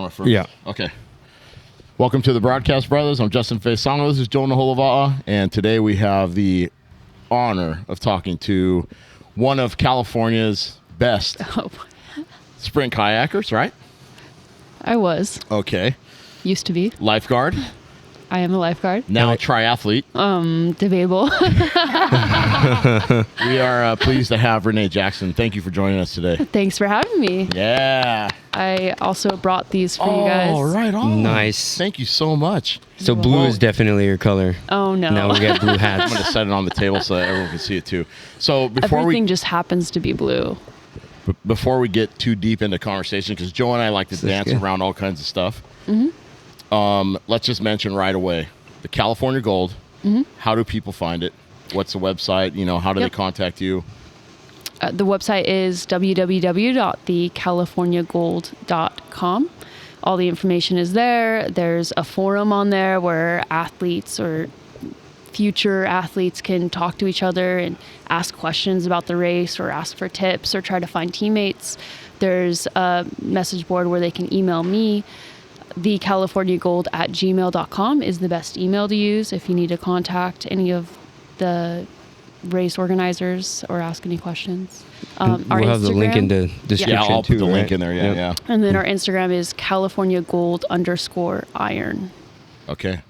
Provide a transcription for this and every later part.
camera first. Yeah. Okay. Welcome to the Broadcast Braddahs. I'm Justin Faisano. This is Jonah Holova'a, and today we have the honor of talking to one of California's best sprint kayakers, right? I was. Okay. Used to be. Lifeguard. I am a lifeguard. Now a triathlete. Debatable. We are pleased to have Renae Jackson. Thank you for joining us today. Thanks for having me. Yeah. I also brought these for you guys. Oh, right on. Nice. Thank you so much. So blue is definitely your color. Oh, no. Now we got blue I'm hats. going to set it on the table so that everyone can see it too. So before Everything just happens to be blue. before we get too deep into conversation, because Joe and I like to dance around all kinds of stuff, let's just mention right away the California Gold. How do people find it? What's the website? You know, how do they contact you? The website is www.thecaliforniagold.com. All the information is there. There's a forum on there where athletes or future athletes can talk to each other and ask questions about the race or ask for tips or try to find teammates. There's a message board where they can email me. thecaliforniagold@gmail.com is the best email to use if you need to contact any of the race organizers or ask any questions. We'll have the link in the description. Yeah, I'll put the link in there. Yep. Yeah. And then our Instagram is CaliforniaGold_iron. Okay.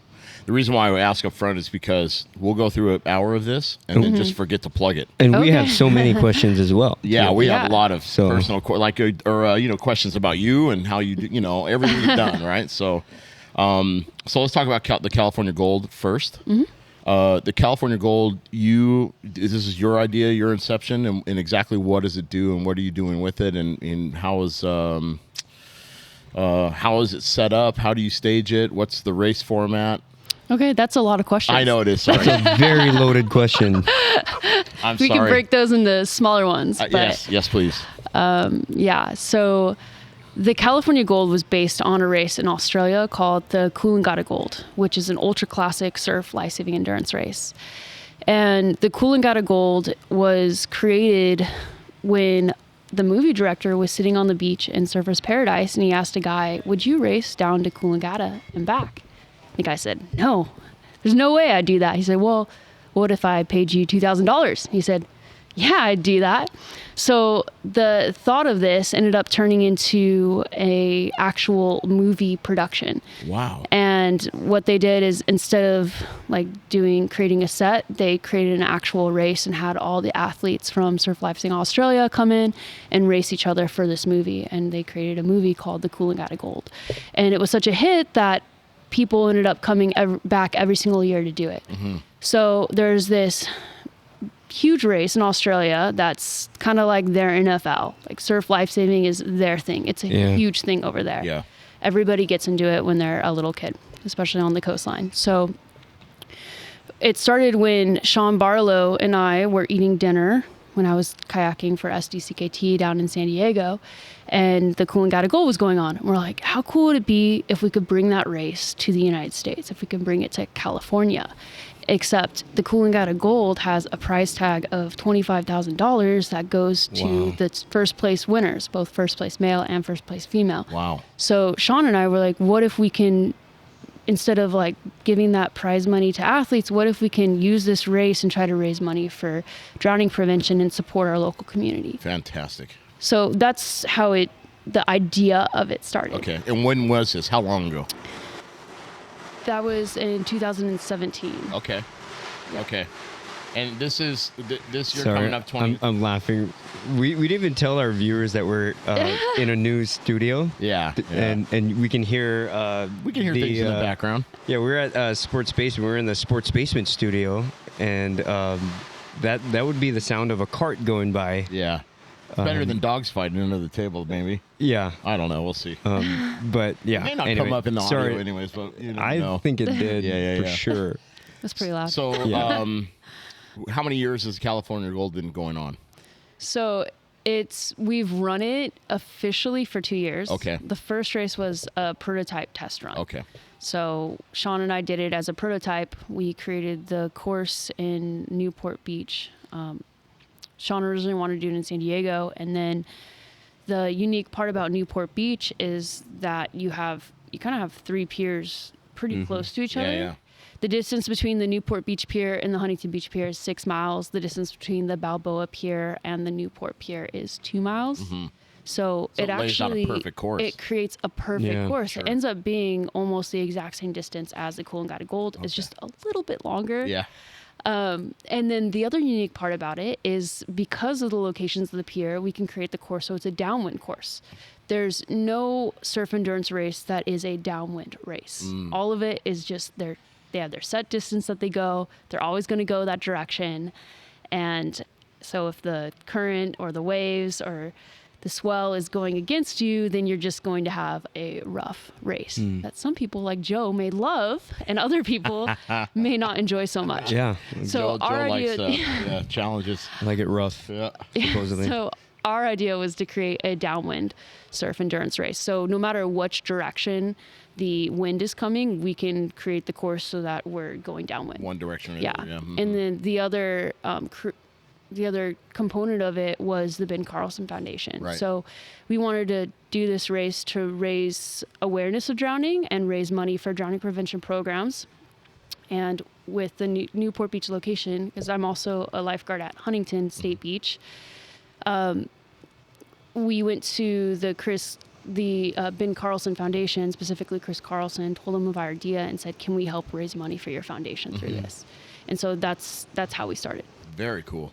The reason why I ask up front is because we'll go through an hour of this and then just forget to plug it. And we have so many questions as well. Yeah, we have a Yeah. lot of personal, questions about you and how you do, everything you've done, right? So let's talk about the California Gold first. The California Gold, this is your idea, your inception, and exactly what does it do and what are you doing with it, and how is it set up? How do you stage it? What's the race format? Okay, that's a lot of questions. I know it is. Sorry. It's a very loaded question. I'm We sorry. can break those into smaller ones. But Yes, please. So the California Gold was based on a race in Australia called the Coolangatta Gold, which is an ultra classic surf life-saving endurance race. And the Coolangatta Gold was created when the movie director was sitting on the beach in Surfer's Paradise, and he asked a guy, "Would you race down to Coolangatta and back?" The guy said, "No, there's no way I'd do that." He said, "Well, what if I paid you $2,000? He said, "Yeah, I'd do that." So the thought of this ended up turning into a actual movie production. Wow. And what they did is instead of creating a set, they created an actual race and had all the athletes from Surf Life Saving Australia come in and race each other for this movie. And they created a movie called the Coolangatta Gold. And it was such a hit that people ended up coming back every single year to do it. So there's this huge race in Australia that's kind of like their NFL. Like surf lifesaving is their thing. It's a huge thing over there. Yeah. Everybody gets into it when they're a little kid, especially on the coastline. So it started when Sean Barlow and I were eating dinner when I was kayaking for SDCKT down in San Diego, and the Coolangatta Gold was going on. And we're like, how cool would it be if we could bring that race to the United States, if we could bring it to California? Except the Coolangatta Gold has a prize tag of $25,000 that goes to the first place winners, both first place male and first place female. Wow. So Sean and I were like, what if we can, instead of giving that prize money to athletes, what if we can use this race and try to raise money for drowning prevention and support our local community? Fantastic. So that's how the idea of it started. Okay. And when was this? How long ago? That was in 2017. Okay. Yep. Okay. And this year Sorry, coming up 20. I'm laughing. We didn't even tell our viewers that we're in a new studio. Yeah. And we can hear things in the background. Yeah, we're at Sports Basement. We're in the Sports Basement studio, and that would be the sound of a cart going by. Yeah. It's better than dogs fighting under the table, maybe. Yeah. I don't know. We'll see. But yeah. It may not anyway, come up in the audio sorry. anyways, but I think it did. Yeah. For sure. That's pretty loud. So, how many years has California Gold been going on? So we've run it officially for 2 years. Okay. The first race was a prototype test run. Okay. So Sean and I did it as a prototype. We created the course in Newport Beach. Sean originally wanted to do it in San Diego, and then the unique part about Newport Beach is that you kind of have 3 piers pretty close to each other. Yeah. The distance between the Newport Beach Pier and the Huntington Beach Pier is 6 miles. The distance between the Balboa Pier and the Newport Pier is 2 miles. So it lays out a actually perfect course. it creates a perfect course. Sure. It ends up being almost the exact same distance as the Coolangatta Gold. It's just a little bit longer. Yeah. And then the other unique part about it is because of the locations of the pier, we can create the course so it's a downwind course. There's no surf endurance race that is a downwind race. All of it is just they have their set distance that they go. They're always going to go that direction. And so if the current or the waves or the swell is going against you, then you're just going to have a rough race that some people like Joe may love and other people may not enjoy so much. Yeah. So Joe our idea, likes challenges. I like it rough, Yeah. supposedly. so our idea was to create a downwind surf endurance race. So no matter which direction the wind is coming, we can create the course so that we're going downwind. One direction or the Yeah. other. Yeah. And then the other component of it was the Ben Carlson Foundation. Right. So we wanted to do this race to raise awareness of drowning and raise money for drowning prevention programs. And with the Newport Beach location, because I'm also a lifeguard at Huntington State Beach, we went to the Ben Carlson Foundation, specifically Chris Carlson, told him of our idea and said, can we help raise money for your foundation through this? And so that's how we started. Very cool.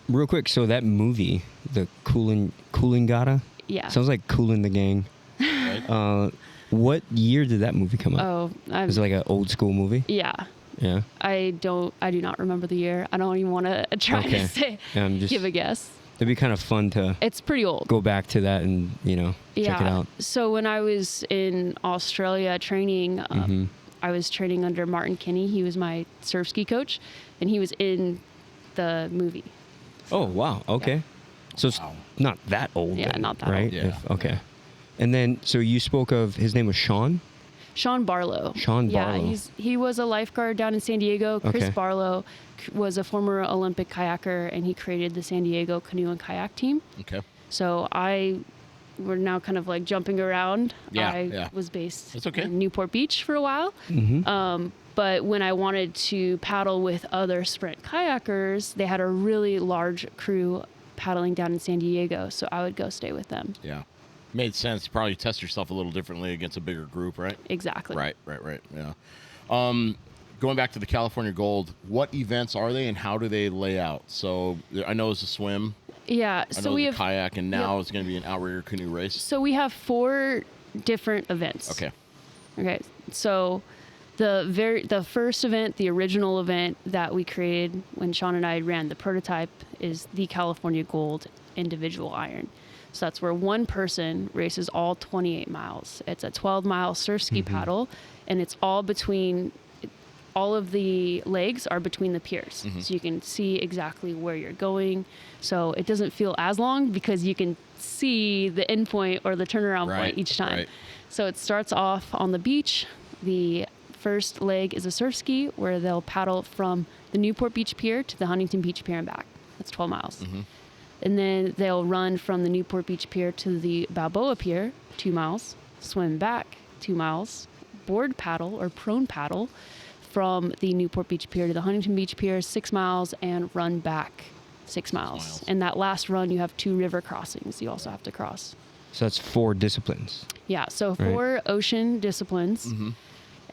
Real quick, so that movie, the Coolangatta, Yeah. sounds like Kool in the Gang. Right? What year did that movie come out? Oh, Was it like an old school movie? yeah. Yeah. I do not remember the year. I don't even want to try Okay. to say, Yeah, give a guess. It'd be kind of fun to It's pretty old. go back to that and, check it out. So when I was in Australia training, I was training under Martin Kinney. He was my surf ski coach, and he was in the movie. Oh, wow. Okay. So it's not that old. Yeah, then, not that right? old. Yeah. Okay. And then, so you spoke of, his name was Sean? Sean Barlow. Sean Barlow. Yeah, he was a lifeguard down in San Diego. Chris Okay. Barlow was a former Olympic kayaker, and he created the San Diego canoe and kayak team. Okay. So we're now kind of like jumping around. Yeah, I yeah. was based That's okay. in Newport Beach for a while. But when I wanted to paddle with other sprint kayakers, they had a really large crew paddling down in San Diego. So I would go stay with them. Yeah. Made sense. Probably test yourself a little differently against a bigger group, right? Exactly. Right. Yeah. Going back to the California Gold, what events are they and how do they lay out? So I know it's a swim. Yeah. I So know we it's a have kayak, and now it's going to be an outrigger canoe race. So we have 4 different events. Okay. Okay. So the first event, the original event that we created when Sean and I ran the prototype, is the California Gold individual iron. So that's where one person races all 28 miles. It's a 12-mile surf ski paddle, and it's all of the legs are between the piers. So you can see exactly where you're going. So it doesn't feel as long because you can see the end point or the turnaround point each time. Right. So it starts off on the beach. The first leg is a surf ski where they'll paddle from the Newport Beach Pier to the Huntington Beach Pier and back. That's 12 miles. And then they'll run from the Newport Beach Pier to the Balboa Pier, 2 miles, swim back 2 miles, board paddle or prone paddle from the Newport Beach Pier to the Huntington Beach Pier, 6 miles, and run back 6 miles. And that last run, you have 2 river crossings you also have to cross. So that's 4 disciplines. Yeah, so 4 ocean disciplines.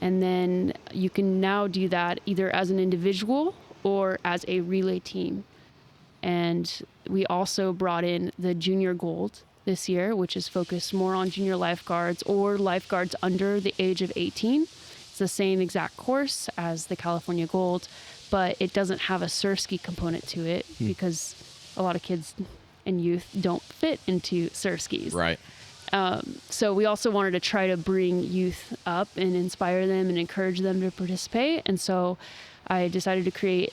And then you can now do that either as an individual or as a relay team. And we also brought in the Junior Gold this year, which is focused more on junior lifeguards or lifeguards under the age of 18. It's the same exact course as the California Gold, but it doesn't have a surf ski component to it because a lot of kids and youth don't fit into surf skis. Right. So we also wanted to try to bring youth up and inspire them and encourage them to participate. And so I decided to create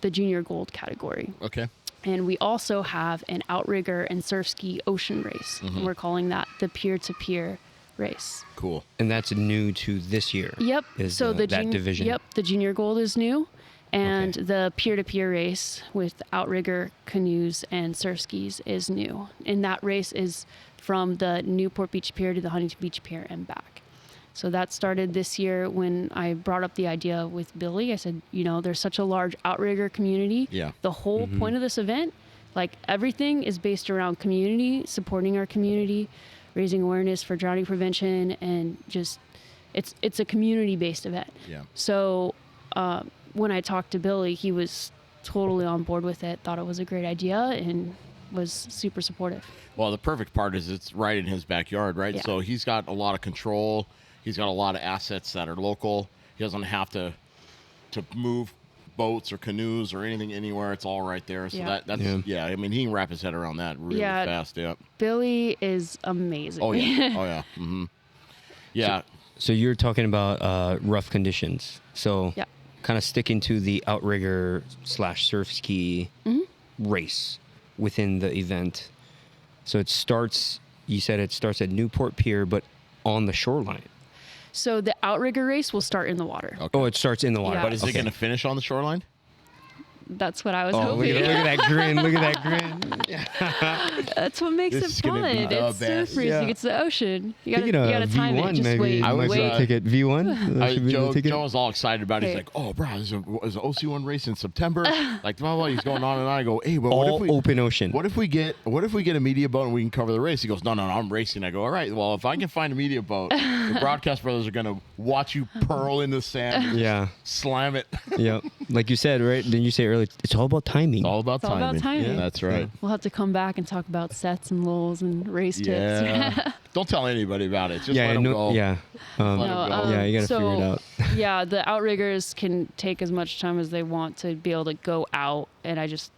the Junior Gold category. Okay. And we also have an outrigger and surf ski ocean race. And we're calling that the peer-to-peer race. Cool. And that's new to this year. Yep. Is so that division. Yep. The Junior Gold is new. And the peer-to-peer race with outrigger canoes and surf skis is new. And that race is from the Newport Beach Pier to the Huntington Beach Pier and back. So that started this year when I brought up the idea with Billy. I said, there's such a large outrigger community. Yeah. The whole point of this event, like everything is based around community, supporting our community, raising awareness for drowning prevention, and just it's a community-based event. Yeah. So when I talked to Billy, he was totally on board with it, thought it was a great idea, and was super supportive. Well, the perfect part is it's right in his backyard, right? Yeah. So he's got a lot of control. He's got a lot of assets that are local. He doesn't have to move boats or canoes or anything anywhere. It's all right there. So that's I mean, he can wrap his head around that really fast. Yeah. Billy is amazing. Oh yeah. Oh yeah. Mm-hmm. Yeah. So you're talking about rough conditions. So kind of sticking to the outrigger / surf ski race within the event. So it starts, you said it starts at Newport Pier, but on the shoreline. So the outrigger race will start in the water. Okay. Oh, it starts in the water. Yeah. But is it going to finish on the shoreline? That's what I was Look hoping. at that grin. Look at that grin. That's what makes This is it gonna fun. be the It's best. surf racing. Yeah. It's the ocean. You Thinking gotta of time V1, it. Just maybe. wait. I was, Might ticket V1. That should be the ticket. Joe was all excited about it. He's Okay. like, "Oh, bro, there's an OC1 race in September." Like, blah, blah. He's going on and on. I go, "Hey, but what if All we open ocean. What if we get a media boat and we can cover the race?" He goes, "No, I'm racing." I go, "All right. Well, if I can find a media boat, the Broadcast Brothers are gonna watch you pearl in the sand, and Yeah. slam it." Yeah. Like you said, right? Didn't you say earlier? It's all about timing. It's all about all timing. about timing. Yeah, that's right. We'll have to come back and talk about sets and lulls and race tips. Yeah. Don't tell anybody about it. Just let yeah. them No. go. Yeah. Let 'em go. Yeah, you gotta so, figure it out. Yeah, the outriggers can take as much time as they want to be able to go out, and I just,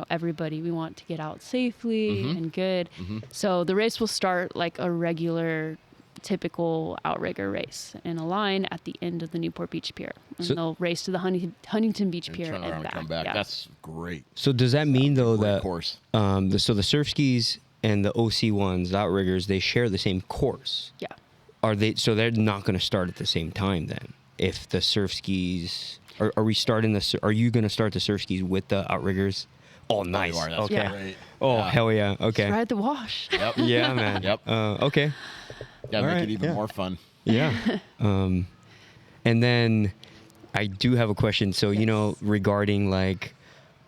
everybody, we want to get out safely and good. So the race will start like a regular, typical outrigger race in a line at the end of the Newport Beach Pier, and So- they'll race to the Huntington Beach And Pier turn around and back. come back. Yeah. That's great. So does that mean though Great that course. so the surf skis and the OC ones, the outriggers, they share the same course? Yeah. Are they? So they're not going to start at the same time then? If the surf skis are we starting the? Are you going to start the surf skis with the outriggers? Oh, nice. You are. That's Okay. great. Oh, Yeah. hell yeah. Okay. Ride the wash. Yep. Yeah, man. Yep. Okay. Yeah, All make right, it even yeah. more fun. Yeah. And then I do have a question. So, regarding like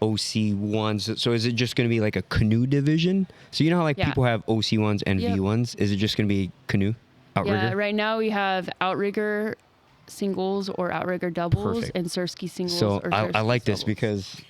OC ones. So is it just going to be like a canoe division? So how like Yeah. people have OC ones and Yep. V ones? Is it just going to be canoe? Outrigger? Yeah, right now we have outrigger singles or outrigger doubles Perfect. and surfski singles. So or I surfski like this doubles. because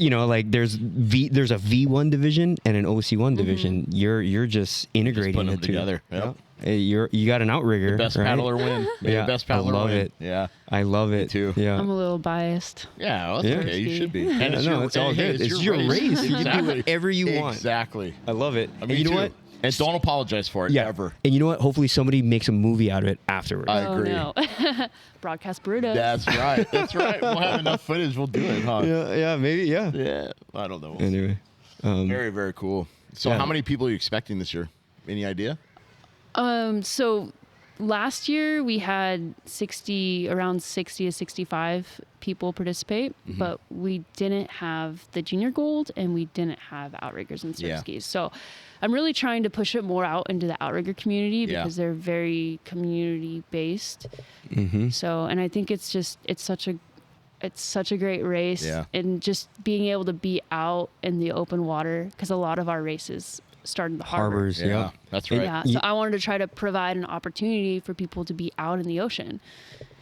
like there's a V1 division and an OC1 division. You're just integrating putting the them two. together. Yep. Yeah. You got an outrigger. Best right? paddler win. May Yeah, the best I paddler love win. it. Yeah. I love it too. Yeah. I'm a little biased. Yeah, well, that's Yeah. okay. You should be. Yeah, And Yeah, no, it's all hey, good. It's your race. You can do Exactly. whatever you want. Exactly. I love it. I And mean, you know too. what? And don't apologize for it Yeah. ever. And you know what? Hopefully somebody makes a movie out of it afterwards. I agree. Oh no. Broadcast Braddahs. That's right. That's right. We'll have enough footage. We'll do it, huh? yeah, maybe, yeah. Yeah. I don't know. Anyway. Very, very cool. So, Yeah. how many people are you expecting this year? Any idea? So last year we had around 60 to 65 people participate, but we didn't have the junior gold and we didn't have outriggers and surf Yeah. skis. So I'm really trying to push it more out into the outrigger community Yeah. because they're very community based. So, and I think it's such a great race, Yeah. and just being able to be out in the open water, because a lot of our races start in the harbor. Harbors, Yeah. yeah. That's And- right. Yeah, so I wanted to try to provide an opportunity for people to be out in the ocean.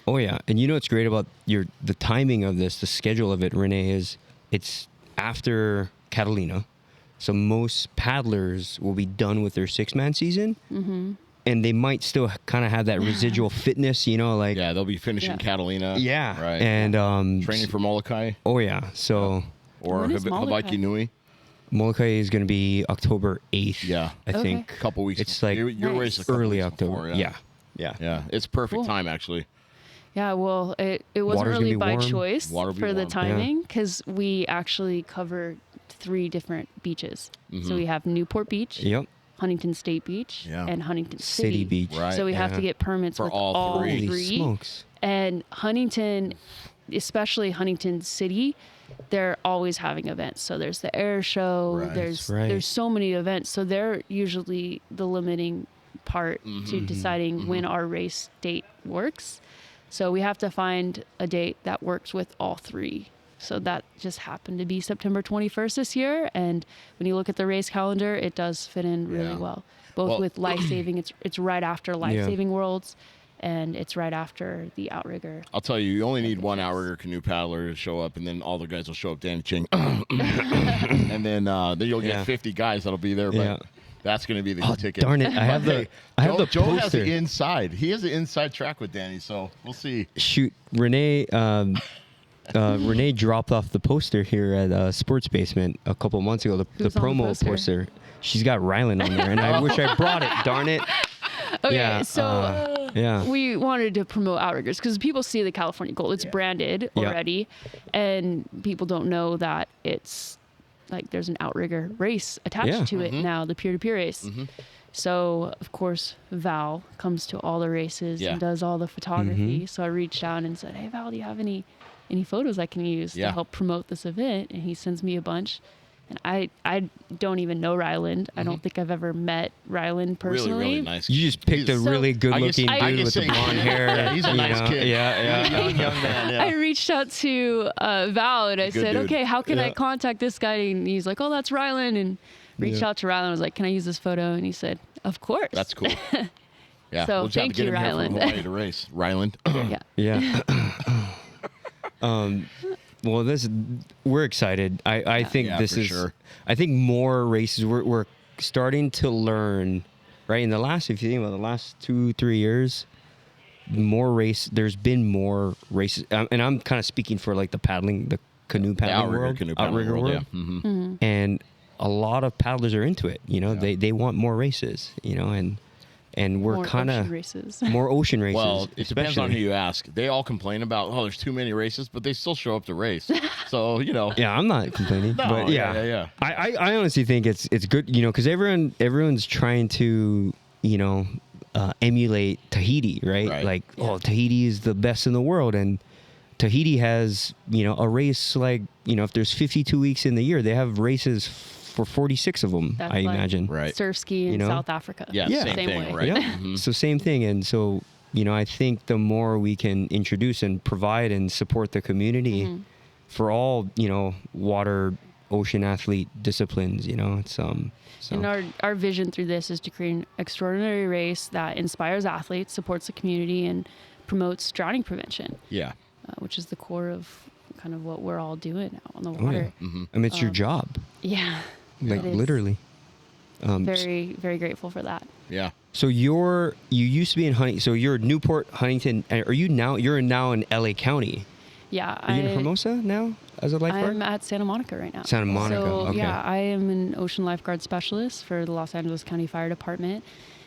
Oh yeah, and you know what's great about the timing of this, the schedule of it, Renae, is it's after Catalina, so most paddlers will be done with their 6-man season, and they might still kind of have that residual fitness, like Yeah, they'll be finishing Yeah. Catalina. yeah, Right. and Training for Molokai oh yeah, so or When is Molokai? Hawaii Nui. Molokai is going to be October 8th. Yeah. I Okay. think A couple weeks. It's like your Nice. race is a couple early weeks October. before, yeah. Yeah, it's perfect Cool. time actually. Yeah, well, it wasn't Water's gonna really be by warm. choice Water will be for the warm. timing, because we actually cover 3 different beaches. So we have Newport Beach, Yep. Huntington State Beach, Yeah. and Huntington City City Beach. Right. So we have to Yeah. get permits For with all all three. Holy three. smokes. And Huntington especially Huntington City, they're always having events. So there's the air show. Right. There's so many events. So they're usually the limiting part to deciding when our race date works. So we have to find a date that works with all three. So that just happened to be September 21st this year. And when you look at the race calendar, it does fit in really well. Both with life saving, it's right after life saving worlds, and it's right after the outrigger. I'll tell you, you only need one outrigger canoe paddler to show up, and then all the guys will show up. Danny Ching, and then you'll get 50 guys that'll be there. But that's going to be the ticket. Darn it! I have the Joe poster. has the inside. He has the inside track with Danny, so we'll see. Shoot, Renae. Renae dropped off the poster here at Sports Basement a couple months ago. The Who's on the promo poster. She's got Ryland on there, and I wish I brought it. Darn it! Okay, so we wanted to promote outriggers because people see the California Gold. It's branded already, and people don't know that it's like there's an outrigger race attached to it now, the peer-to-peer race. So, of course, Val comes to all the races and does all the photography. So I reached out and said, hey, Val, do you have any photos I can use to help promote this event? And he sends me a bunch. And I don't even know Ryland. I don't think I've ever met Ryland personally. Really, really nice. You just picked a really good-looking dude with the blonde hair. Yeah, he's a nice kid. Yeah. He's a young man. Yeah. I reached out to Val and I said, dude. okay, how can I contact this guy? And he's like, oh, that's Ryland. And reached out to Ryland. I was like, can I use this photo? And he said, of course. That's cool. Yeah. So we'll just have thank to get you, him Ryland. here from Hawaii to race. Ryland. Yeah. Well, we're excited. I think this is. Sure. I think more races. We're starting to learn, right? In the last, if you think about the last 2-3 years, there's been more races, and I'm kind of speaking for like the canoe paddling world, outrigger world. Yeah. And a lot of paddlers are into it. They want more races. And we're kind of more ocean races. Well, it depends on who you ask. They all complain about, there's too many races, but they still show up to race. So, Yeah, I'm not complaining. But yeah. I honestly think it's good, because everyone's trying to, emulate Tahiti, right? Like, Tahiti is the best in the world. And Tahiti has, a race like, if there's 52 weeks in the year, they have races for 46 of them, That's I like imagine. Right. Surfski in South Africa. Yeah, same thing, way. right? Yeah. So same thing. And so, I think the more we can introduce and provide and support the community for all, water, ocean athlete disciplines, it's so. And our vision through this is to create an extraordinary race that inspires athletes, supports the community, and promotes drowning prevention. Yeah. Which is the core of kind of what we're all doing out on the water. I mean, it's your job. Yeah. Like literally. Very, very grateful for that. Yeah. So you used to be in Huntington. So you're Newport, Huntington. You're now in LA County. Yeah. Are you in Hermosa now as a lifeguard? I'm at Santa Monica right now. Santa Monica. So, okay. yeah, I am an ocean lifeguard specialist for the Los Angeles County Fire Department.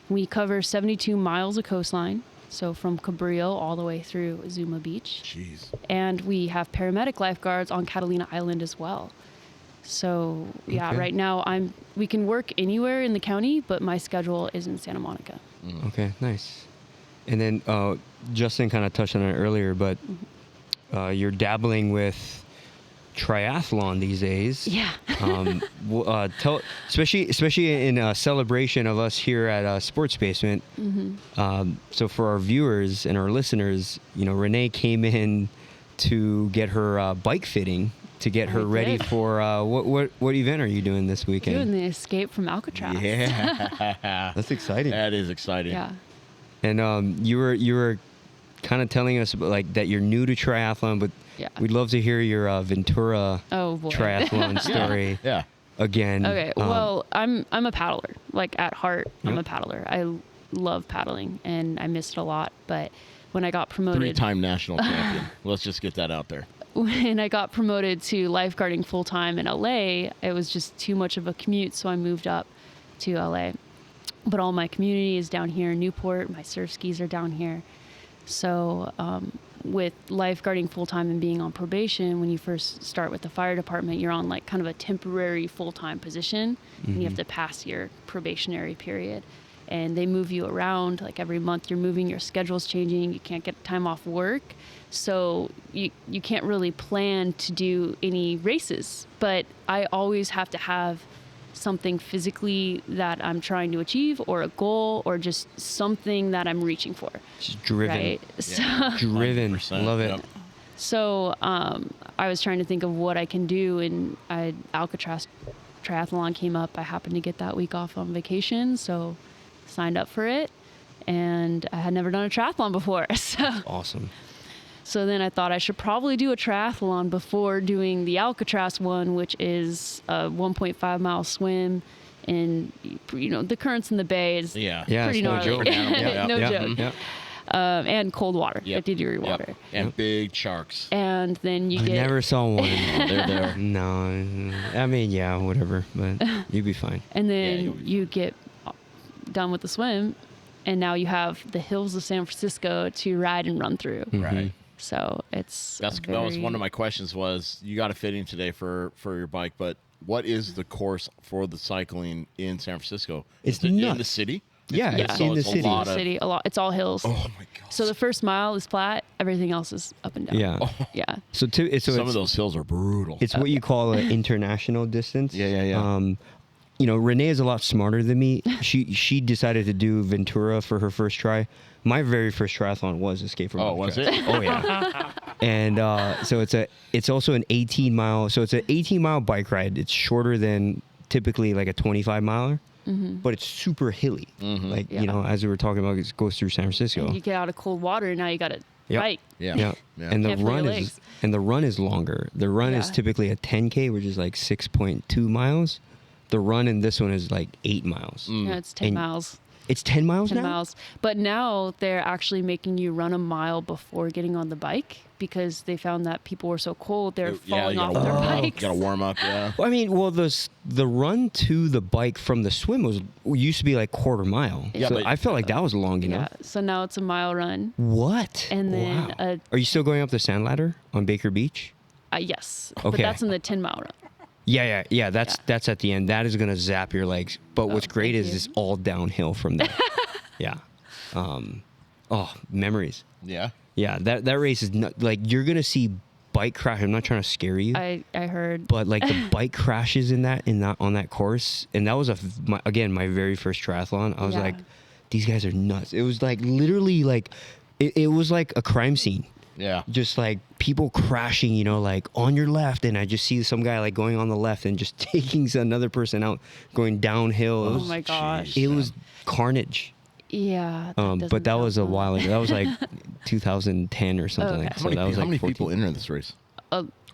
We cover 72 miles of coastline. So from Cabrillo all the way through Zuma Beach. Jeez. And we have paramedic lifeguards on Catalina Island as well. So right now we can work anywhere in the county, but my schedule is in Santa Monica. Okay, nice. And then Justin kind of touched on it earlier, but you're dabbling with triathlon these days. Yeah. Especially in a celebration of us here at Sports Basement. So for our viewers and our listeners, Renae came in to get her bike fitting to get her ready for what event are you doing this weekend? Doing the Escape from Alcatraz. Yeah. That's exciting. That is exciting. Yeah. And you were kind of telling us about, like, that you're new to triathlon, but we'd love to hear your Ventura triathlon story. Yeah. Again. Okay. Well, I'm a paddler. Like, at heart, I'm a paddler. I love paddling, and I missed it a lot. But when I got promoted, 3-time national champion. Let's just get that out there. When I got promoted to lifeguarding full time in LA, it was just too much of a commute, so I moved up to LA. But all my community is down here in Newport. My surf skis are down here. So with lifeguarding full time and being on probation, when you first start with the fire department, you're on like kind of a temporary full time position, and you have to pass your probationary period. and they move you around. Like every month you're moving, your schedule's changing, you can't get time off work. So you can't really plan to do any races. But I always have to have something physically that I'm trying to achieve, or a goal, or just something that I'm reaching for. Just driven. Right. Yeah. So, Driven. 100%, Love it. yep. so I was trying to think of what I can do, and Alcatraz Triathlon came up. I happened to get that week off on vacation, so signed up for it. And I had never done a triathlon before. Awesome. So then I thought I should probably do a triathlon before doing the Alcatraz one, which is a 1.5 mile swim. And, the currents in the bay is Yeah. pretty it's no gnarly. joke. Yeah, No yeah, joke. yeah. And cold water, Yep. 50-degree Yep. water. And big sharks. And then you I get... never saw one. They're there. No, I mean, yeah, whatever, but you'd be fine. And Yeah, then you'll be you get done with the swim, and now you have the hills of San Francisco to ride and run through. Right. So it's That was one of my questions. Was you got a fitting today for your bike, but what is the course for the cycling in San Francisco? It's Is it in nuts. the city? Yeah, Yeah. it's in the a city. lot of- city a lot. It's all hills. Oh my god! So the first mile is flat. Everything else is up and down. Yeah. Yeah. So some of those hills are brutal. It's what you call an international distance. Yeah. Renae is a lot smarter than me. She decided to do Ventura for her first try. My very first triathlon was Escape from Oh, was Alcatraz. it? Oh yeah. And so it's also an 18 mile. So it's an 18 mile bike ride. It's shorter than typically like a 25 miler, but it's super hilly. Like Yeah. as we were talking about, it goes through San Francisco. And you get out of cold water, and now you got to Yep. bike. Yeah. Yeah. Yeah. And the Can't feel your run is longer. The run is Yeah. typically a 10K, which is like 6.2 miles. The run in this one is like 8 miles. Yeah, it's 10 And miles. It's 10 miles 10 now? miles. But now they're actually making you run a mile before getting on the bike, because they found that people were so cold, they're falling you off gotta their warm up. bikes. Got to warm up. Yeah. Well, I mean, the run to the bike from the swim used to be like quarter mile. Yeah, So but- I felt like that was long Yeah. enough. So now it's a mile run. What? And then Wow. Are you still going up the sand ladder on Baker Beach? yes. Okay. But that's in the 10 mile run. Yeah. That's at the end. That is gonna zap your legs. But what's great thank is you. it's all downhill from there. Yeah. Memories. Yeah. Yeah, that race is not like you're gonna see bike crash. I'm not trying to scare you, I heard. but like the bike crashes on that course, and that was my very first triathlon. I was Yeah. like, these guys are nuts. It was like literally like it was like a crime scene. Yeah. Just like people crashing, like on your left, and I just see some guy like going on the left and just taking another person out, going downhill. It Oh was, my gosh. it was carnage. Yeah. But that was a sound fun. while ago. That was like 2010 or something. Okay. So How many, that was how like many 14. people enter this race?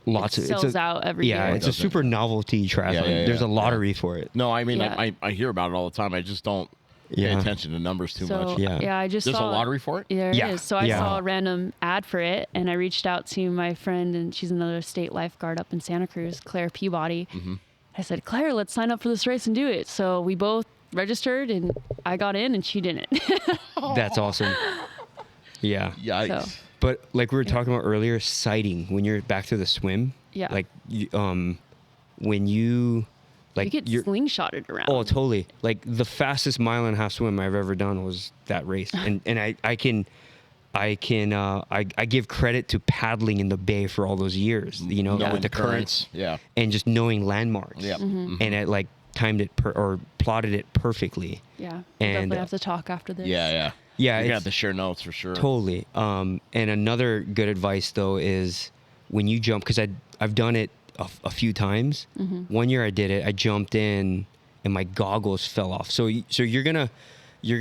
Lots It of sells out every yeah, year. it's a Does it? super novelty triathlon. Yeah. There's a lottery for it. No, I mean Yeah. I hear about it all the time. I just don't pay Yeah. attention to numbers too So much. Yeah. I just There's a saw lottery for it? There Yeah. is. So I Yeah. saw a random ad for it, and I reached out to my friend, and she's another state lifeguard up in Santa Cruz, Claire Peabody. I said, Claire, let's sign up for this race and do it. So we both registered, and I got in, and she didn't. That's awesome. Yeah. Yikes. So- But like we were talking about earlier, sighting when you're back to the swim. Yeah. Like when you like you get you're slingshotted around. oh totally like the fastest mile and a half swim I've ever done was that race, and I give credit to paddling in the bay for all those years. Knowing with the currents. Yeah. And just knowing landmarks. Yeah. Mm-hmm. And I like timed it or plotted it perfectly. Yeah. And, Definitely have to talk after this. Yeah. Yeah, You it's- got to share notes for sure. Totally. And another good advice though is when you jump, because I've done it a few times. Mm-hmm. One year I did it. I jumped in and my goggles fell off. So you're gonna you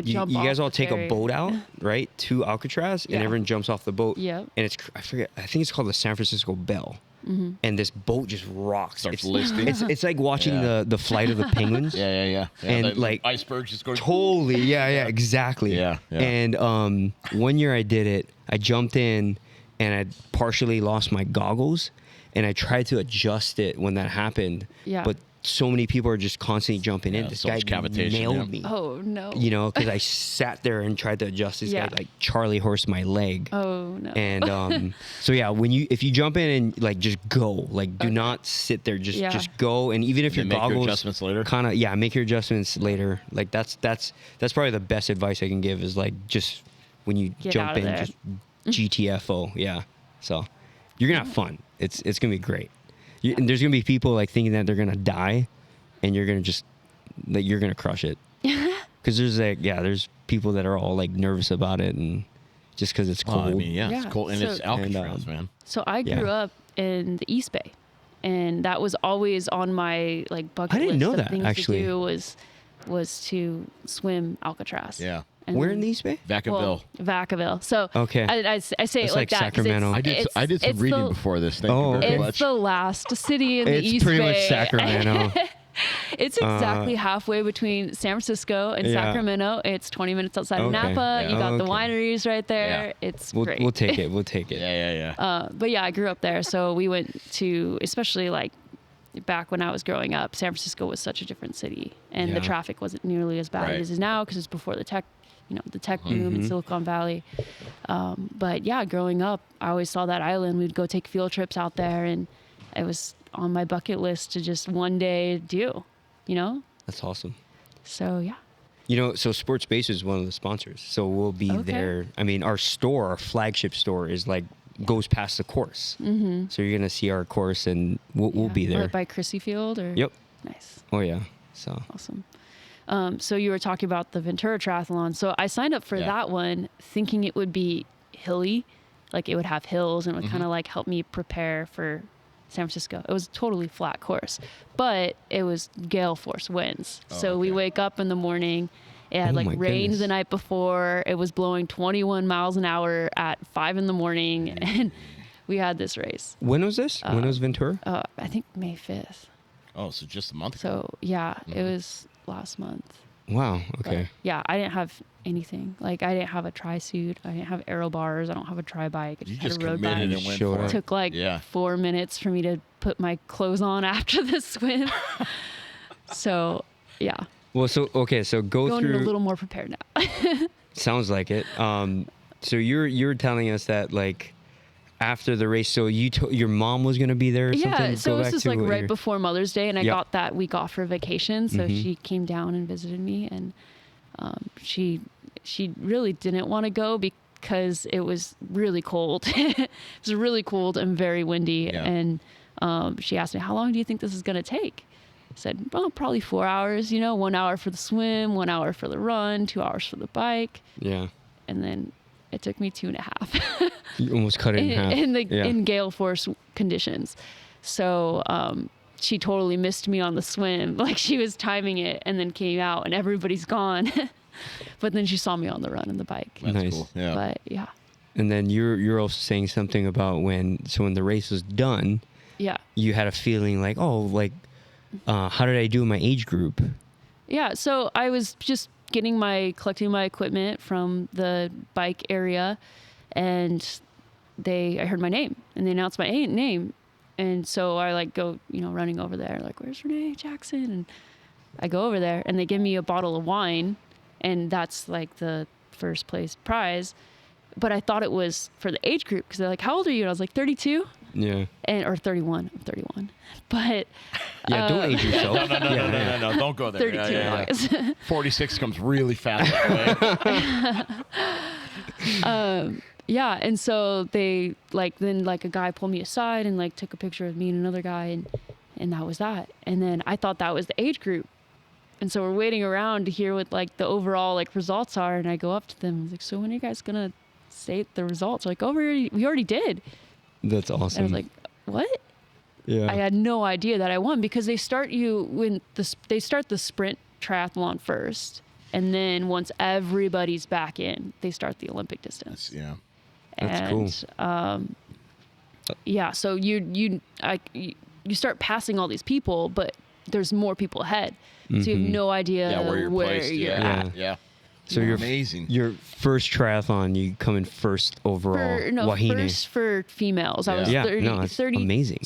jump guys off all the take ferry. a boat out right to Alcatraz, Yeah. and everyone jumps off the boat. Yep. And I think it's called the San Francisco Bell. Mm-hmm. And this boat just rocks. Starts listing. It's like watching Yeah. the flight of the penguins. Yeah. And, the like, icebergs just go. Totally. Yeah, exactly. Yeah. And one year I did it. I jumped in and I partially lost my goggles, and I tried to adjust it when that happened. Yeah. But so many people are just constantly jumping in. Yeah, This so guy much cavitation, nailed yeah. me. Oh no. You know, because I sat there and tried to adjust. This Yeah. guy like Charlie horsed my leg. Oh no. And so yeah, if you jump in and like just go, like do not sit there, Yeah. just go. And even if your And then make your goggles adjustments later? kind of make your adjustments later. Like that's probably the best advice I can give is like just when you Get jump out of in, there. just GTFO. Yeah. So you're gonna have fun. It's gonna be great. And there's gonna be people like thinking that they're gonna die, and you're gonna crush it. Because there's people that are all like nervous about it, and just because it's cold. I mean, yeah, Yeah. it's cold, and it's So- Alcatraz, man. So I grew Yeah. up in the East Bay, and that was always on my like bucket I didn't list know of that, things actually. to do was to swim Alcatraz. Yeah. And Where then- in the East Bay? Vacaville. Vacaville. So Okay. I say That's it like like that 'cause Sacramento. I did some it's reading the, before this. Thank Oh, you very okay. It's much. the last city in the It's East pretty Bay. much Sacramento. It's exactly halfway between San Francisco and Yeah. Sacramento. It's 20 minutes outside of Okay. Napa. Yeah. You got the Okay. wineries right there. Yeah. It's We'll, great. we'll take it. We'll take it. Yeah. But yeah, I grew up there, so we went to, especially like back when I was growing up, San Francisco was such a different city, and Yeah. the traffic wasn't nearly as bad Right. as it is now because it's before the tech, the tech boom in Silicon Valley. But yeah, growing up, I always saw that island. We'd go take field trips out there, and it was on my bucket list to just one day do, That's awesome. So yeah. So Sports Base is one of the sponsors. So we'll be Okay. there. I mean, our flagship store is like goes past the course. Mm-hmm. So you're gonna see our course, and we'll be there. Right by Chrissy Field, or Yep. Nice. Oh yeah. So Awesome. So you were talking about the Ventura Triathlon. So I signed up for Yeah. that one thinking it would be hilly, like it would have hills and it would kind of like help me prepare for San Francisco. It was a totally flat course, but it was gale force winds. So we okay. wake up in the morning. It had Oh like my rain goodness. the night before. It was blowing 21 miles an hour at 5 in the morning, and we had this race. when was this? When was Ventura? I think May 5th. Oh, so just a month ago. So yeah, it was last month. Wow. Okay. Yeah, I didn't have anything. Like I didn't have a tri suit. I didn't have aero bars. I don't have a tri bike. I You just just had a road committed bike. and went Showed for up. it. Took like Yeah. 4 minutes for me to put my clothes on after the swim. So yeah, Well, so go going in through. a little more prepared now. Sounds like it. So you're telling us that like after the race, so your mom was gonna be there or something? Yeah, so Go this back was to like what right your- before Mother's Day, and I Yep. got that week off for vacation. So Mhm. she came down and visited me, and she really didn't want to go because it was really cold. It was really cold and very windy, Yeah. and she asked me, "How long do you think this is going to take?" I said, "Well, probably 4 hours. 1 hour for the swim, 1 hour for the run, 2 hours for the bike," Yeah. and then it took me 2.5. You almost cut it in half. Yeah. in gale force conditions. So she totally missed me on the swim. Like she was timing it and then came out and everybody's gone. But then she saw me on the run and the bike. That's Nice. cool. Yeah. But yeah. And then you're also saying something about when the race was done, Yeah. you had a feeling like, how did I do in my age group? Yeah. So I was just collecting my equipment from the bike area, and I heard my name and they announced my name. And so I like go, running over there, like, "Where's Renae Jackson?" And I go over there and they give me a bottle of wine, and that's like the first place prize. But I thought it was for the age group because they're like, "How old are you?" And I was like, 32 Yeah. or 31. I'm 31. But Yeah. Don't age yourself. No, don't go there. 32 Yeah. in August. 46 comes really fast. Yeah, and so they then a guy pulled me aside and like took a picture of me and another guy, and that was that. And then I thought that was the age group, and so we're waiting around to hear what like the overall like results are. And I go up to them, I was like, "So when are you guys gonna state the results?" Like, "Oh, we already did." That's And I awesome. was like, "What?" yeah. I had no idea that I won because they start the sprint triathlon first, and then once everybody's back in, they start the Olympic distance. Yeah. That's cool. Yeah, so you start passing all these people, but there's more people ahead, so you have no idea Yeah, where you're placed. you're Yeah. at. Yeah. So Amazing. Your first triathlon, you come in first overall. Wahine. First for females. I was Yeah. 30, No, it's 32 amazing.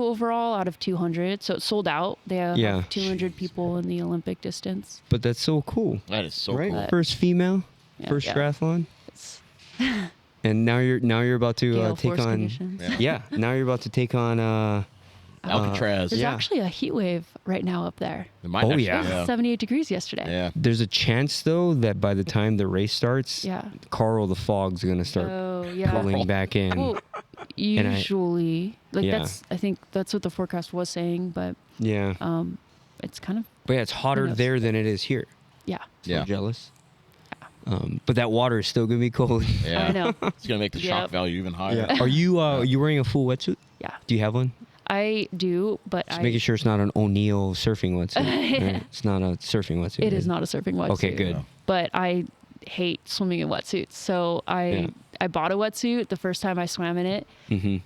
overall out of 200. So it sold out. They have Yeah. 200 people in the Olympic distance. But that's so cool. That is so Right? cool. First female, Yeah, first yeah. triathlon. It's And now you're about to gale take force on conditions. Yeah. now you're about to take on Alcatraz. There's Yeah. actually a heat wave right now up there. It might Oh, actually- yeah. 78 degrees yesterday. Yeah. there's a chance though that by the time the race starts, Yeah. Carl the fog's gonna start Oh, yeah. pulling back in. Well, usually, Yeah. I think that's what the forecast was saying, but Yeah. it's kind of, But yeah, it's hotter knows? there than it is here. yeah. So Yeah. jealous. But that water is still gonna be cold. Yeah. I know. It's gonna make the shock Yep. value even higher. Are you wearing a full wetsuit? Yeah. Do you have one? I do, but Just making sure it's not an O'Neill surfing wetsuit. Right? It's not a surfing wetsuit. it is right? not a surfing wetsuit. Okay, good. No. But I hate swimming in wetsuits. So I bought a wetsuit the first time I swam in it. Mm-hmm.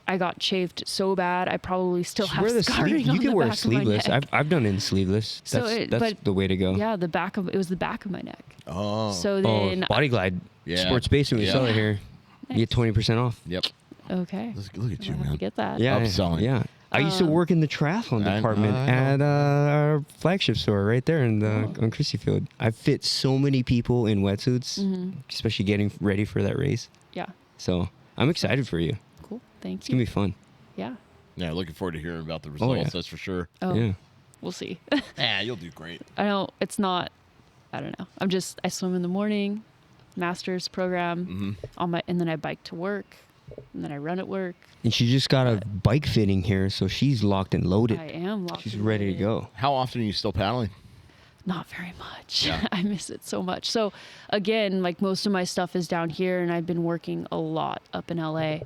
I got chafed so bad. I probably still have Wear the scarring sleeve. on You can the wear back of my sleeveless. neck. I've done it in sleeveless. So That's but- the way to go. Yeah, it was the back of my neck. Oh. So Oh, then, Body Glide. Yeah. Sports Basement. We Yeah. saw it here. You get 20% off. Yep. okay. Look at you, I'll have to man. get that. Yeah. Upselling. Yeah. I used to work in the triathlon I department know. at our flagship store right there on Christie Field. I fit so many people in wetsuits, especially getting ready for that race. Yeah. So I'm excited for you. Cool. Thank It's gonna you. be fun. Yeah. Yeah, looking forward to hearing about the results. yeah. That's for sure. Oh, Yeah. we'll see. Yeah, you'll do great. I don't know. I swim in the morning, master's program and then I bike to work and then I run at work. And she just got a bike fitting here, so she's locked and loaded. I am locked She's and ready to loaded. go. How often are you still paddling? Not very much. Yeah. I miss it so much. So again, like most of my stuff is down here and I've been working a lot up in LA.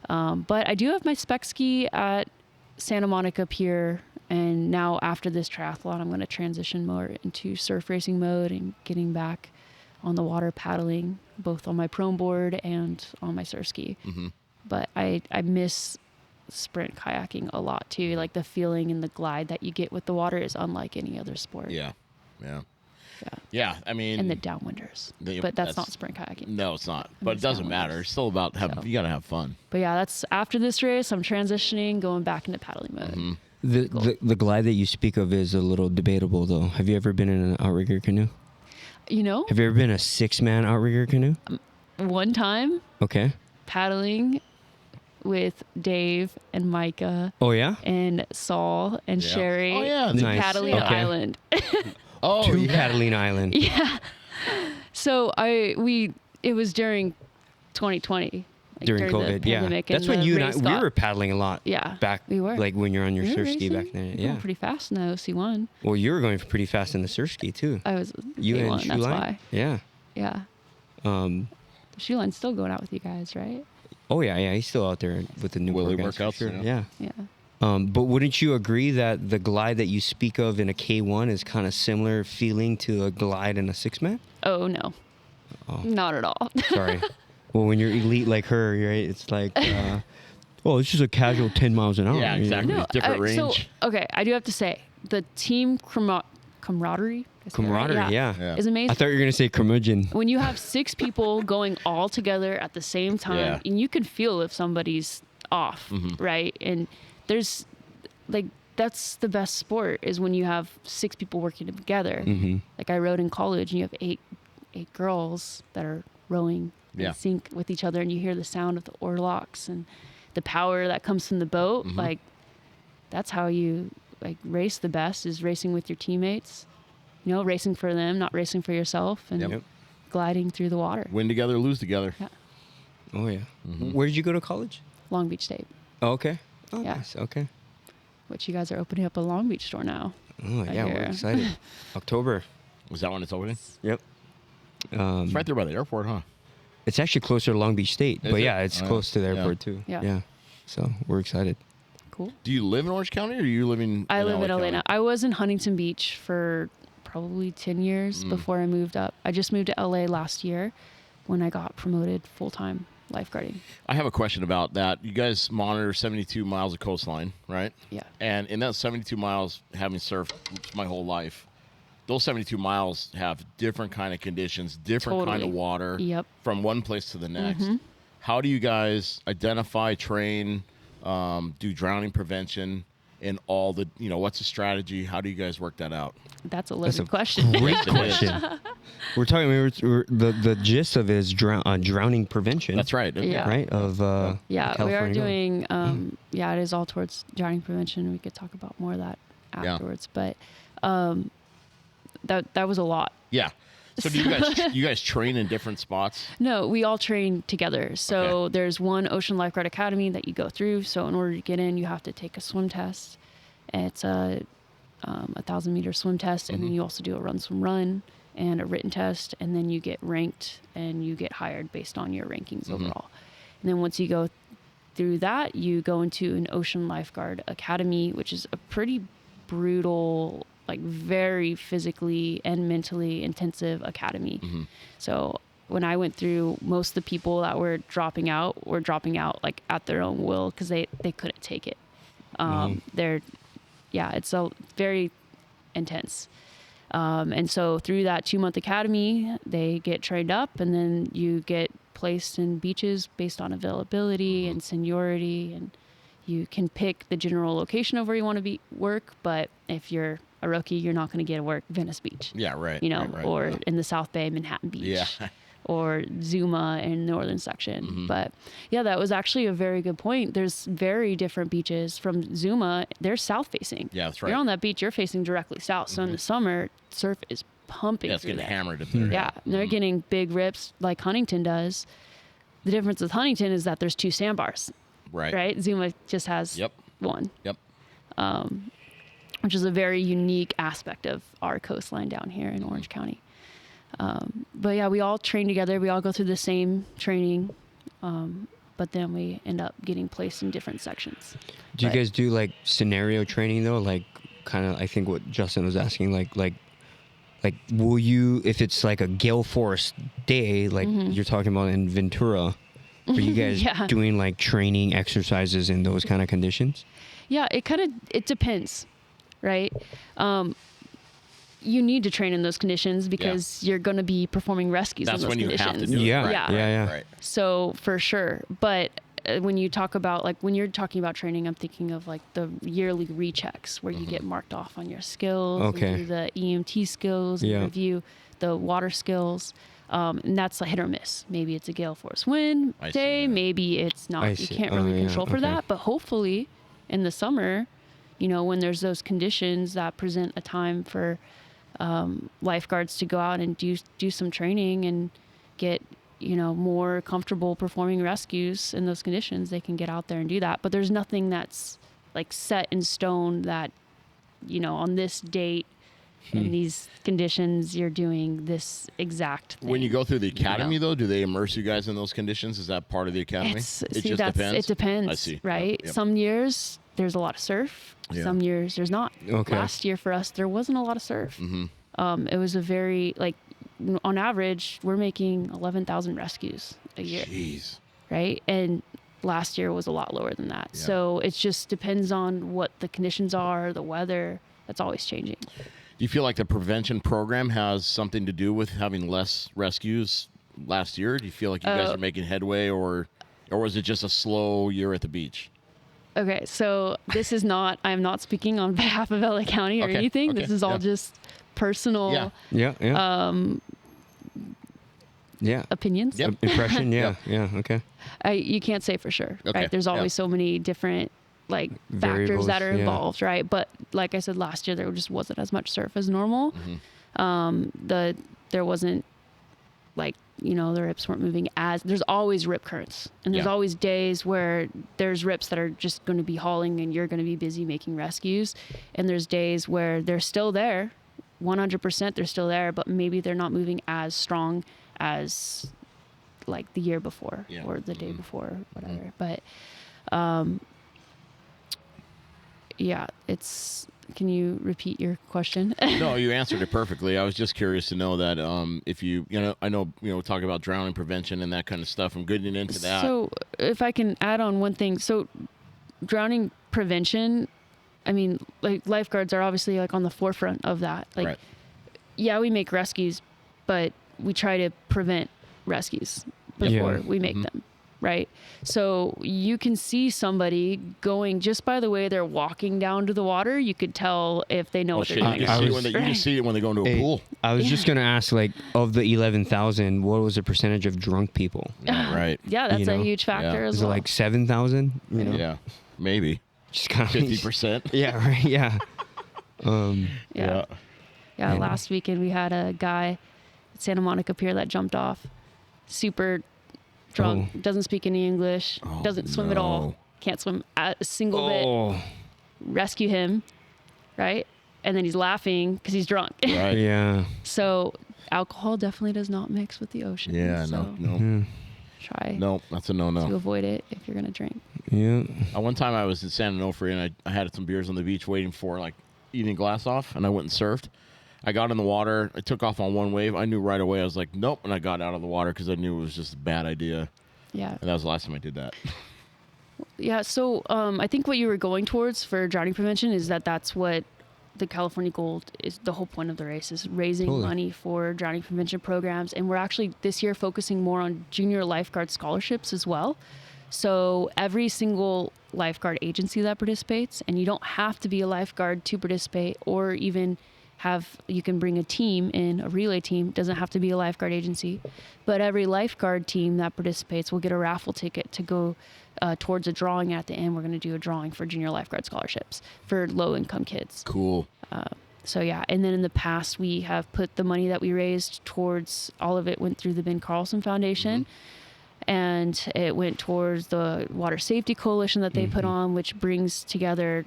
But I do have my spec ski at Santa Monica Pier. And now after this triathlon, I'm going to transition more into surf racing mode and getting back on the water paddling, both on my prone board and on my surf ski. Mm-hmm. But I miss sprint kayaking a lot too. Like the feeling and the glide that you get with the water is unlike any other sport. Yeah. Yeah. Yeah. Yeah. I mean, And the downwinders. The- But that's not that's- sprint kayaking. no, it's not. But it's it doesn't downwinders. matter. It's still about So. you got to have fun. But yeah, that's after this race, I'm transitioning, going back into paddling mode. Mm-hmm. The glide that you speak of is a little debatable, though. Have you ever been in an outrigger canoe? You know, Have you ever been a 6-man outrigger canoe? one time Okay. paddling with Dave and Micah Oh yeah. and Saul and Yeah. Sherry Oh, yeah. to Nice. Catalina Okay. Island. Oh, To yeah. Catalina Island. Yeah. So it was during 2020. Like During the COVID, yeah. pandemic, That's and when the you and I race got- were paddling a lot. Yeah, Back we were. like when you're on your We were surf ski racing. back then. We Yeah. were pretty fast in the OC1. Well, you were going pretty fast in the surf ski too. I was You A1, and that's Shoeline? why. Yeah. Yeah. Um. Shoeline's still going out with you guys, right? Oh yeah. He's still out there with the new Willy workouts. for workouts, Sure. yeah. Yeah. Yeah. But wouldn't you agree that the glide that you speak of in a K1 is kind of similar feeling to a glide in a 6-man? Oh no. Oh. Not at all. Sorry. Well, when you're elite like her, right? It's like, oh, it's just a casual 10 miles an hour. Yeah, you know? exactly. No, Different So, range. okay, I do have to say the team camaraderie. Is that right? Camaraderie, yeah. Yeah. Is amazing. I thought you were gonna say curmudgeon. When you have 6 people going all together at the same time, Yeah. and you can feel if somebody's off, right? And there's that's the best sport is when you have 6 people working together. Mm-hmm. Like I rowed in college, and you have eight girls that are rowing Yeah. in sync with each other, and you hear the sound of the oarlocks and the power that comes from the boat. Like that's how you race the best, is racing with your teammates. You know, racing for them, not racing for yourself, and Yep. gliding through the water. Win together, lose together. Yeah. Oh yeah. Where did you go to college? Long Beach State, Oh, okay. Oh, Yeah. nice. Okay. which you guys are opening up a Long Beach store now. Oh yeah, we're hear. excited. October. Was that when it's opening? Yep. It's right there by the airport, huh? It's actually closer to Long Beach State, Is but it? yeah, it's Oh, close to the yeah. airport too. Yeah. So we're excited. Cool. Do you live in Orange County or are you living I live in LA LA County? now. I was in Huntington Beach for probably 10 years before I moved up. I just moved to LA last year when I got promoted full-time lifeguarding. I have a question about that. You guys monitor 72 miles of coastline, right? Yeah. And in that 72 miles, having surfed my whole life, those 72 miles have different kind of conditions, different kind of Totally. water Yep. from one place to the next. How do you guys identify, train, do drowning prevention, and all the, what's the strategy? How do you guys work that out? That's a That's loaded a question. great Yes, it is. question. We're talking. The gist of it is drowning prevention. That's right. Yeah. Right. Of Yeah, we are California Gold. doing. Yeah, it is all towards drowning prevention. We could talk about more of that afterwards, but that was a lot. Yeah. So do you guys train in different spots? No, we all train together. So Okay. there's one Ocean Lifeguard Academy that you go through. So in order to get in, you have to take a swim test. It's a 1,000-meter swim test, and then you also do a run, swim, run, and a written test, and then you get ranked and you get hired based on your rankings overall. And then once you go through that, you go into an Ocean Lifeguard Academy, which is a pretty brutal, like very physically and mentally intensive academy. So when I went through, most of the people that were dropping out like at their own will because they couldn't take it. It's a very intense. And so through that 2-month academy, they get trained up, and then you get placed in beaches based on availability and seniority, and you can pick the general location of where you want to work. But if you're a rookie, you're not going to get work Venice Beach. Yeah, right. right. Or in the South Bay, Manhattan Beach. Yeah. Or Zuma in the northern section. But yeah, that was actually a very good point. There's very different beaches from Zuma. They're south facing. Yeah, that's right. You're on that beach, you're facing directly south. So in the summer, surf is pumping Yeah, it's through getting there. hammered up there. Yeah, and they're getting big rips like Huntington does. The difference with Huntington is that there's 2 sandbars, Right. right? Zuma just has Yep. one, Yep. which is a very unique aspect of our coastline down here in Orange County. But yeah, we all train together. We all go through the same training, but then we end up getting placed in different sections. Do you guys do like scenario training though? Like kind of, I think what Justin was asking, like will you, if it's like a gale force day, like you're talking about in Ventura, are you guys Yeah. doing like training exercises in those kind of conditions? Yeah, it depends, right? You need to train in those conditions because you're going to be performing rescues That's in those when you conditions. have to do it. Yeah, Right. yeah. Right. So for sure. But when you talk about, like, when you're talking about training, I'm thinking of like the yearly rechecks where you get marked off on your skills, Okay. and do the EMT skills, and Yeah. review the water skills. And that's a hit or miss. Maybe it's a gale force wind I see, day. yeah. Maybe it's not. I You see. can't Oh, really yeah, control for okay. that. But hopefully in the summer, when there's those conditions that present a time for lifeguards to go out and do some training and get more comfortable performing rescues in those conditions, they can get out there and do that. But there's nothing that's like set in stone that on this date in these conditions you're doing this exact thing. When you go through the academy, though, do they immerse you guys in those conditions? Is that part of the academy? It depends. I see. Right. Yep. Some years there's a lot of surf. Yeah. Some years there's not. Okay. Last year for us there wasn't a lot of surf. It was a very, like, on average we're making 11,000 rescues a year. Jeez. Right. And last year was a lot lower than that. Yeah. So it just depends on what the conditions are, the weather. That's always changing. Do you feel like the prevention program has something to do with having less rescues last year? Do you feel like you guys are making headway, or was it just a slow year at the beach? Okay, so this is not, I'm not speaking on behalf of LA County or Okay, anything. okay, This is all yeah. just personal Yeah. Yeah. opinions. Yep. Impression. Yeah. Yep. Yeah. Okay. You can't say for sure, Okay, right? There's always yeah. so many different like factors Variables, that are yeah. involved, right? But like I said, last year there just wasn't as much surf as normal. There wasn't like, the rips weren't moving there's always rip currents, and there's Yeah. always days where there's rips that are just going to be hauling and you're going to be busy making rescues. And there's days where they're still there, 100% they're still there, but maybe they're not moving as strong as like the year before Yeah. or the day before, whatever. But, yeah, can you repeat your question? No, you answered it perfectly. I was just curious to know that if I know talk about drowning prevention and that kind of stuff. I'm getting into that. So if I can add on one thing. So drowning prevention, I mean, like lifeguards are obviously like on the forefront of that. Like Right. yeah, we make rescues, but we try to prevent rescues before we make them. Right. So you can see somebody going just by the way they're walking down to the water. You could tell if they know what they're doing. You can see it when they go into a pool. I was just going to ask, like, of the 11,000, what was the percentage of drunk people? Yeah, right. Yeah, that's a huge factor as Is well. it like 7,000? You know? Yeah, maybe. Just kind of 50%. Yeah, right. Yeah. Yeah, last weekend we had a guy at Santa Monica Pier that jumped off. Super drunk, doesn't speak any English, doesn't swim at all, can't swim a single bit. Rescue him, right? And then he's laughing because he's drunk. Right. Yeah. So alcohol definitely does not mix with the ocean. Yeah, so no. Try No, that's a no-no. to avoid it if you're going to drink. Yeah. One time I was in San Onofre and I had some beers on the beach waiting for like eating glass off, and I went and surfed. I got in the water. I took off on one wave. I knew right away. I was like, nope. And I got out of the water because I knew it was just a bad idea. Yeah. And that was the last time I did that. Yeah. So I think what you were going towards for drowning prevention is that's what the California Gold is. The whole point of the race is raising money for drowning prevention programs. And we're actually this year focusing more on junior lifeguard scholarships as well. So every single lifeguard agency that participates, and you don't have to be a lifeguard to participate or even you can bring a team in, a relay team, doesn't have to be a lifeguard agency, but every lifeguard team that participates will get a raffle ticket to go towards a drawing at the end. We're going to do a drawing for junior lifeguard scholarships for low income kids. Cool. So yeah, and then in the past we have put the money that we raised towards, all of it went through the Ben Carlson Foundation. And it went towards the Water Safety Coalition that they put on, which brings together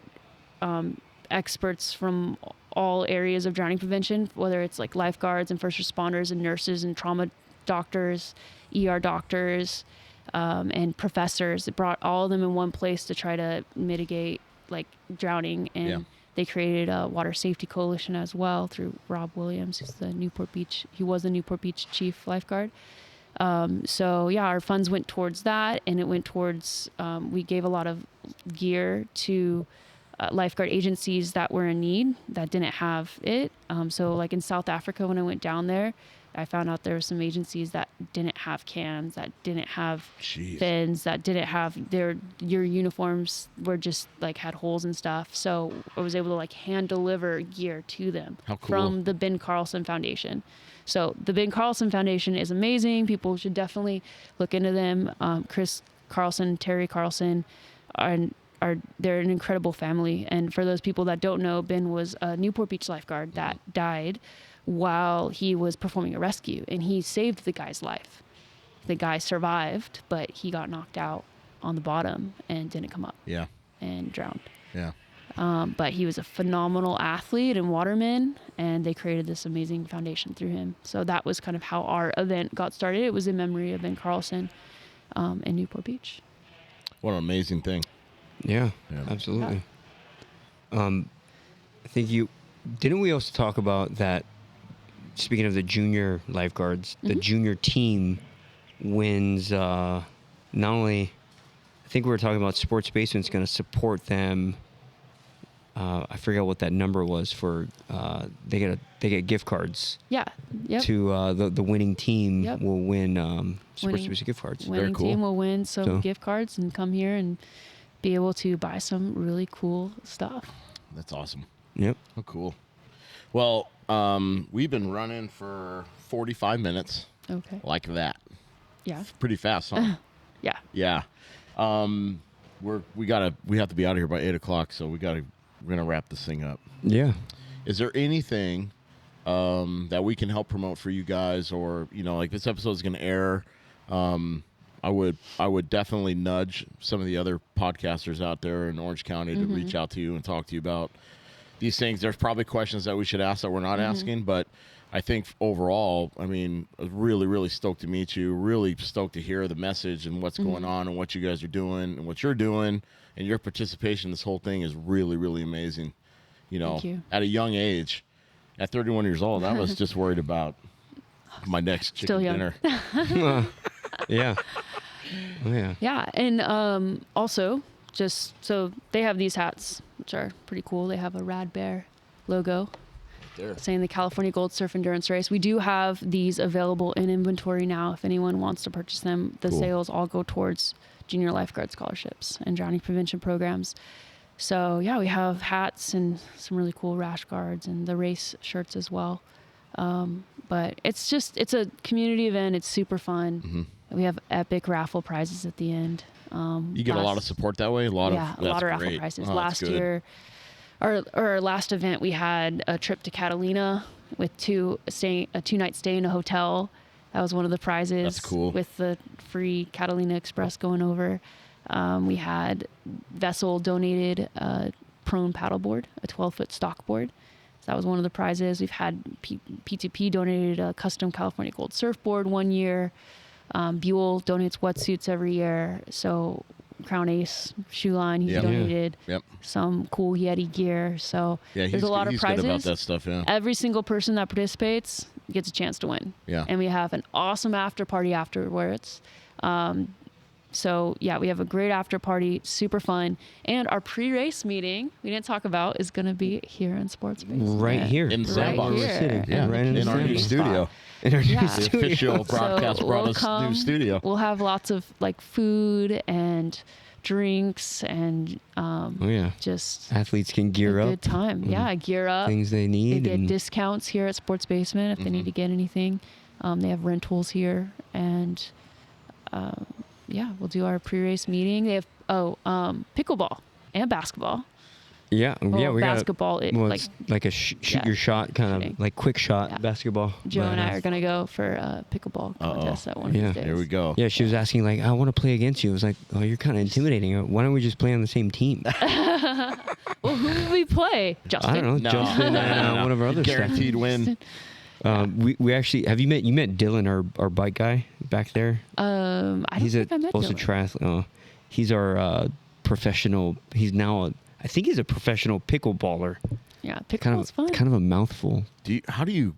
experts from all areas of drowning prevention, whether it's like lifeguards and first responders and nurses and trauma doctors, ER doctors, and professors. It brought all of them in one place to try to mitigate like drowning. And they created a Water Safety Coalition as well through Rob Williams, who's the Newport Beach. He was the Newport Beach chief lifeguard. So yeah, our funds went towards that, and it went towards, we gave a lot of gear to lifeguard agencies that were in need that didn't have it. So like in South Africa, when I went down there, I found out there were some agencies that didn't have cans, that didn't have fins, that didn't have your uniforms were just like had holes and stuff. So I was able to like hand deliver gear to them from the Ben Carlson Foundation. So the Ben Carlson Foundation is amazing. People should definitely look into them. Chris Carlson, Terry Carlson, they're an incredible family. And for those people that don't know, Ben was a Newport Beach lifeguard that died while he was performing a rescue, and he saved the guy's life. The guy survived, but he got knocked out on the bottom and didn't come up. Yeah. And drowned. Yeah. But he was a phenomenal athlete and waterman, and they created this amazing foundation through him. So that was kind of how our event got started. It was in memory of Ben Carlson in Newport Beach. What an amazing thing. Yeah. Absolutely. I think didn't we also talk about that, speaking of the junior lifeguards, the junior team wins, not only, I think we were talking about Sports Basement's going to support them. I forget what that number was for. They get gift cards. Yeah. Yep. To the winning team will win Sports Basement gift cards. Winning Very cool. team will win some gift cards and come here and be able to buy some really cool stuff. That's awesome. Yep. Oh, cool. Well, we've been running for 45 minutes. Okay. Like that. Yeah. Pretty fast, huh? Yeah. Yeah. We have to be out of here by 8:00, so we're gonna wrap this thing up. Yeah. Is there anything that we can help promote for you guys, or like this episode is gonna air? I would definitely nudge some of the other podcasters out there in Orange County to reach out to you and talk to you about these things. There's probably questions that we should ask that we're not asking, but I think overall, I mean, really, really stoked to meet you. Really stoked to hear the message and what's going on and what you guys are doing and what you're doing, and your participation in this whole thing is really, really amazing. Thank you. At a young age, at 31 years old, I was just worried about my next chicken dinner. Yeah. Oh, yeah. Yeah. And also, just so they have these hats, which are pretty cool. They have a Rad Bear logo. there. saying the California Gold Surf Endurance Race. We do have these available in inventory now if anyone wants to purchase them. The Cool. sales all go towards junior lifeguard scholarships and drowning prevention programs. So yeah, we have hats and some really cool rash guards and the race shirts as well. But it's a community event. It's super fun. Mm-hmm. We have epic raffle prizes at the end. You get a lot of support that way. A lot of raffle prizes. Oh, Last year, our last event, we had a trip to Catalina with a 2-night stay in a hotel. That was one of the prizes. That's cool. With the free Catalina Express going over. We had Vessel donated a prone paddleboard, a 12-foot stock board. So that was one of the prizes. We've had P2P donated a custom California Gold surfboard one year. Buell donates wetsuits every year. So Crown Ace shoe line, he donated some cool Yeti gear. So there's a lot of prizes. Good about that stuff, yeah. Every single person that participates gets a chance to win. Yeah. And we have an awesome after party afterwards. So yeah, we have a great after party, super fun. And our pre-race meeting, we didn't talk about, is going to be here in Sports Base. Right here. In the Right sandbox. here. Yeah, right in our new studio. In our new Yeah. The studio. official Broadcast Braddahs new studio. We'll have lots of like food and drinks and just Athletes can gear a up. good time. Yeah, gear up. Things they They need. get and discounts here at Sports Basement if they need to get anything. They have rentals here, and we'll do our pre-race meeting. They have pickleball and basketball. yeah, we got basketball. it's like a shoot your shot kind shooting. of like quick shot basketball. Joe and I But, are gonna go for a pickleball contest at one of these days. Here we go. Yeah, she was asking like, I want to play against you. I was like, oh, you're kind of intimidating. Why don't we just play on the same team? Well, who will we play? Justin. I don't know, Justin and one of our other staff. Guaranteed win. We actually you met Dylan, our bike guy back there. I don't He's think I met also Dylan. triathlon. He's our professional. He's now I think he's a professional pickleballer. Yeah, pickleball's fun. Kind of a mouthful. How do you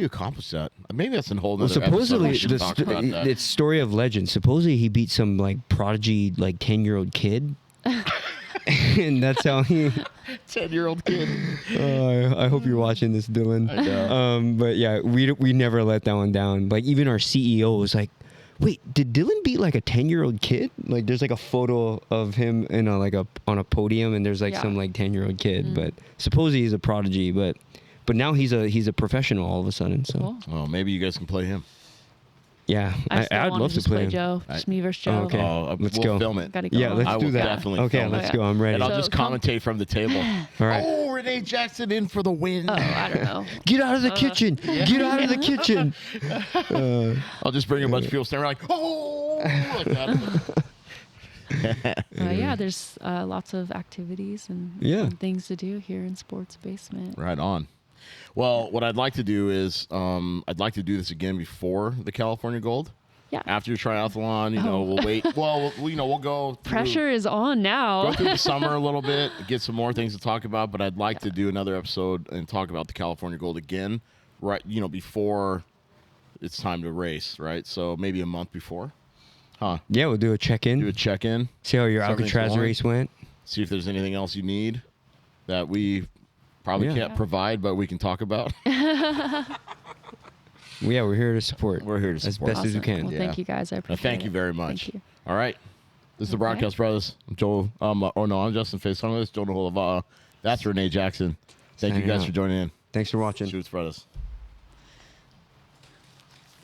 accomplish that? Maybe that's a whole Well, nother supposedly episode. We should talk about that. it's story of legend. Supposedly he beat some like prodigy 10-year-old kid. And that's how he 10-year-old kid. I hope you're watching this, Dylan. I know. But yeah, we never let that one down. Like even our CEO was like, wait, did Dylan beat like a 10-year-old kid? Like there's like a photo of him in on a podium, and there's some 10-year-old kid. But supposedly he's a prodigy, but now he's a professional all of a sudden. So Cool. Oh, maybe you guys can play him. yeah, I'd love to just play him. Joe. Just me versus Joe. Oh, okay. Let's go. film it. Gotta go. Yeah, let's I do will that. definitely Okay, film let's it. go. I'm ready. And I'll So just come- commentate from the table. All right. Oh, Renae Jackson in for the win. Oh, I don't know. Get out of the kitchen! Get out of the kitchen! I'll just bring a bunch of people standing around like, oh, like that. There's lots of activities and fun things to do here in Sports Basement. Right on. Well, what I'd like to do is I'd like to do this again before the California Gold. Yeah. After your triathlon, we'll wait. Well, we'll go through, Pressure is on now. go through the summer a little bit, get some more things to talk about. But I'd like to do another episode and talk about the California Gold again, right? Before it's time to race, right? So maybe a month before, huh? Yeah, we'll do a check-in. Do a check-in. See how your See how everything's Alcatraz going. race went. See if there's anything else you need that we probably can't provide, but we can talk about. Yeah, we're here to support. We're here to support. as best as we can. Well, Yeah. thank you guys. I appreciate it. Thank you very much. Thank you. All right. This is the Broadcast Braddahs. I'm Joe. I'm Justin Face. This is Joe Nahola. That's Renae Jackson. Thank you Signing guys out. for joining in. Thanks for watching. Shoots Braddahs.